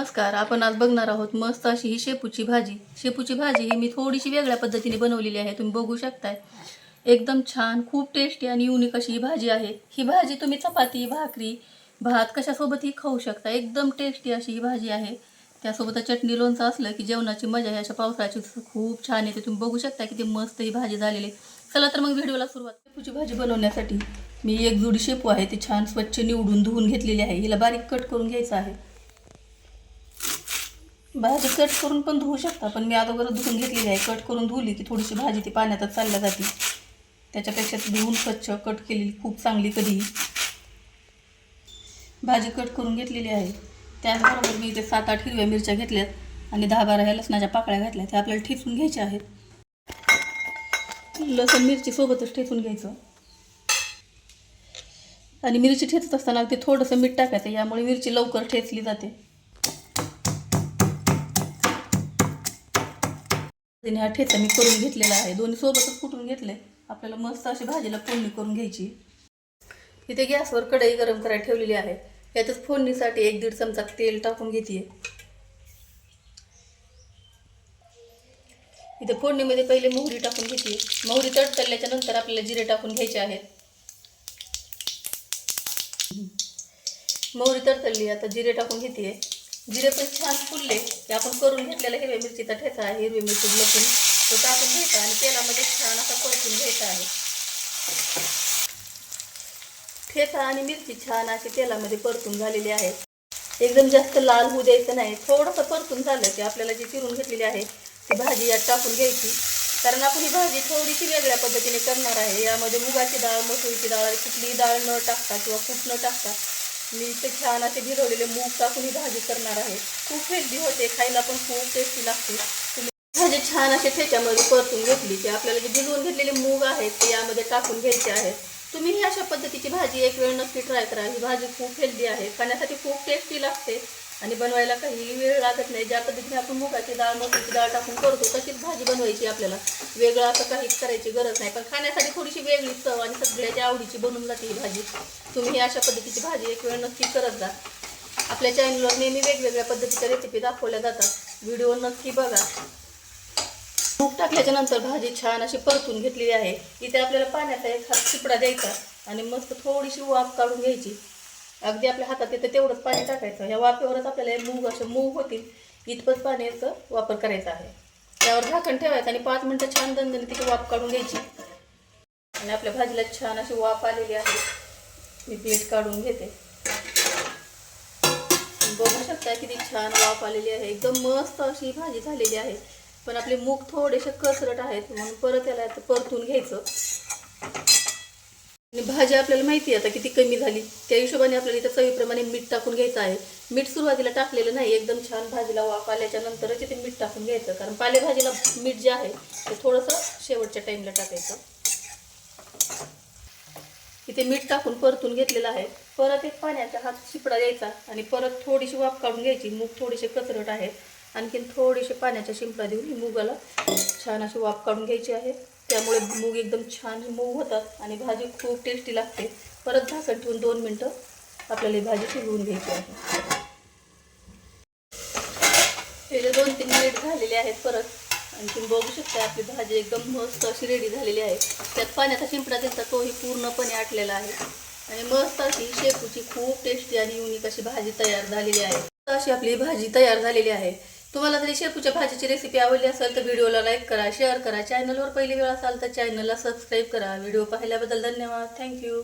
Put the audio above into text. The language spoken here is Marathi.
नमस्कार. आपण आज बघणार आहोत मस्त अशी ही शेपूची भाजी. शेपूची भाजी ही मी थोडीशी वेगळ्या पद्धतीने बनवलेली आहे. तुम्ही बघू शकताय. एकदम छान, खूप टेस्टी आणि युनिक अशी ही भाजी आहे. ही भाजी तुम्ही चपाती, भाकरी, भात कशासोबतही खाऊ शकता. एकदम टेस्टी अशी ही भाजी आहे. त्यासोबत चटणी लोणचं असलं की जेवणाची मजा अशा पावसाळ्याची खूप छान येते. तुम्ही बघू शकता किती मस्त ही भाजी झालेली आहे. चला तर मग व्हिडिओला सुरुवात. शेपूची भाजी बनवण्यासाठी मी एक जुडी शेपू आहे ती छान स्वच्छ निवडून धुवून घेतलेली आहे. हिला बारीक कट करून घ्यायचं आहे. भाजी कट करून पण धुवू शकता, पण मी अगोदर धुवून घेतलेली आहे. कट करून धुवली की थोडीशी भाजी ती पाण्यातच चालल्या जाते. त्याच्यापेक्षा धुवून स्वच्छ कट केलेली खूप चांगली. कधीही भाजी कट करून घेतलेली आहे. त्याचबरोबर मी इथे 7-8 हिरव्या मिरच्या घेतल्यात आणि 10-12 ह्या लसणाच्या पाकळ्या घातल्या. त्या आपल्याला ठेचून घ्यायच्या आहेत. लसूण मिरची सोबतच ठेचून घ्यायचं. आणि मिरची ठेचत असताना ते थोडंसं मीठ टाकायचं, यामुळे मिरची लवकर ठेचली जाते. हा ठेचा मी करून घेतलेला आहे. दोन्ही सोबतच कुटून घेतले. आपल्याला मस्त अशी भाजीला फोडणी करून घ्यायची. इथे गॅसवर कढई गरम करायला ठेवलेली आहे. यातच फोडणीसाठी 1-1.5 चमचा तेल टाकून घेते. इथे फोडणीमध्ये पहिले मोहरी टाकून घेते. मोहरी तडतडल्याच्या नंतर आपल्याला जिरे टाकून घ्यायचे आहेत. मोहरी तडतडली, आता जिरे टाकून घेते. जिरे पण छान फुलले की आपण करून घेतलेला हिरव्या मिरचीचा ठेचा आहे, हिरवी मिरची लसूण तो टाकून घ्यायचा आणि तेलामध्ये छान असा परतून घ्यायचा आहे. ठेचा आणि मिरची छान अशी तेलामध्ये परतून झालेली आहे. एकदम जास्त लाल होऊ द्यायचं नाही. थोडंसं परतून झालं की आपल्याला जी चिरून घेतलेली आहे ती भाजी यात टाकून घ्यायची. कारण आपण ही भाजी थोडीशी वेगळ्या पद्धतीने करणार आहे. यामध्ये मुगाची डाळ, मसूरची डाळ, कुठलीही डाळ न टाकता किंवा कूट न टाकता मी इथे छान असे भिजवलेले मूग टाकून ही भाजी करणार आहे. खूप हेल्दी होते, खायला पण खूप टेस्टी लागते. तुम्ही भाजी छान असे ठेच्यामध्ये परतून घेतली की आपल्याला जे भिजवून घेतलेले मूग आहेत ते यामध्ये टाकून घ्यायचे आहेत. तुम्ही ही अशा पद्धतीची भाजी एक वेळ नक्की ट्राय करा. ही भाजी खूप हेल्दी आहे, खाण्यासाठी खूप टेस्टी लागते आणि बनवायला काही वेळ लागत नाही. ज्या पद्धतीने आपण मुगाची डाळ, मसूरची डाळ टाकून करतो तशीच भाजी बनवायची. आपल्याला वेगळं असं काहीच करायची गरज नाही, पण खाण्यासाठी थोडीशी वेगळी चव आणि सगळ्याच्या आवडीची बनून जाते ही भाजी. तुम्ही ही अशा पद्धतीची भाजी एक वेळ नक्की करत जा. आपल्या चॅनलवर नेहमी वेगवेगळ्या पद्धतीच्या रेसिपी दाखवल्या जातात. व्हिडिओ नक्की बघा. मूग टाकल्याच्या नंतर भाजी छान अशी परतून घेतलेली आहे. इथे आपल्याला पाण्याचा एक हात शिपडा द्यायचा आणि मस्त थोडीशी वाफ काढून घ्यायची. अगदी आपल्या हातात येतं तेवढंच पाणी टाकायचं. या वाफेवरच आपल्याला मूग असे मूग होतील इतपत पाण्याचा वापर करायचा आहे. त्यावर झाकण ठेवायचं आणि 5 मिनटं छान दणदणीत वाफ काढून घ्यायची. आणि आपल्या भाजीला छान अशी वाफ आलेली आहे. मी प्लेट काढून घेते. बघू शकता किती छान वाफ आलेली आहे. एकदम मस्त अशी भाजी झालेली आहे. पण आपले मूग थोडेसे कसरट आहेत म्हणून परत याला परतून घ्यायचं. आणि भाजी आपल्याला माहिती आहे आता किती कमी झाली, त्या हिशोबाने आपल्याला इथं चवीप्रमाणे मीठ टाकून घ्यायचं आहे. मीठ सुरुवातीला टाकलेलं नाही, एकदम छान भाजीला वाफ आल्याच्या नंतरच इथे मीठ टाकून घ्यायचं. कारण पालेभाजीला मीठ जे आहे ते थोडंसं शेवटच्या टाईमला टाकायचं. इथे मीठ टाकून परतून घेतलेलं आहे. परत एक पाण्याचा हात शिपडा द्यायचा आणि परत थोडीशी वाफ काढून घ्यायची. मूग थोडेसे कचरट आहेत, आणखीन थोडेसे पाण्याचा शिंपडा देऊन मुगाला छान अशी वाफ काढून घ्यायची आहे. त्यामुळे मूग एकदम छान मूग होतात आणि भाजी खूप टेस्टी लागते. परत झाकण ठेवून 2 मिनटं आपल्याला ही भाजी शिजवून घ्यायची आहे. हे 2-3 मिनिट झालेले आहेत. परत आणखी बघू शकता आपली भाजी एकदम मस्त अशी रेडी झालेली आहे. त्यात पाण्याचा शिंपडा दिसता तोही पूर्णपणे आटलेला आहे आणि मस्त अशी शेपूची खूप टेस्टी आणि युनिक अशी भाजी तयार झालेली आहे. अशी आपली भाजी तयार झालेली आहे. तुम्हाला जरी शेपूच्या भाजीची रेसिपी आवडली असेल तर व्हिडिओला लाईक करा, शेअर करा. चॅनलवर पहिली वेळ असाल तर चॅनलला सबस्क्राईब करा. व्हिडिओ पाहिल्याबद्दल धन्यवाद. थँक्यू.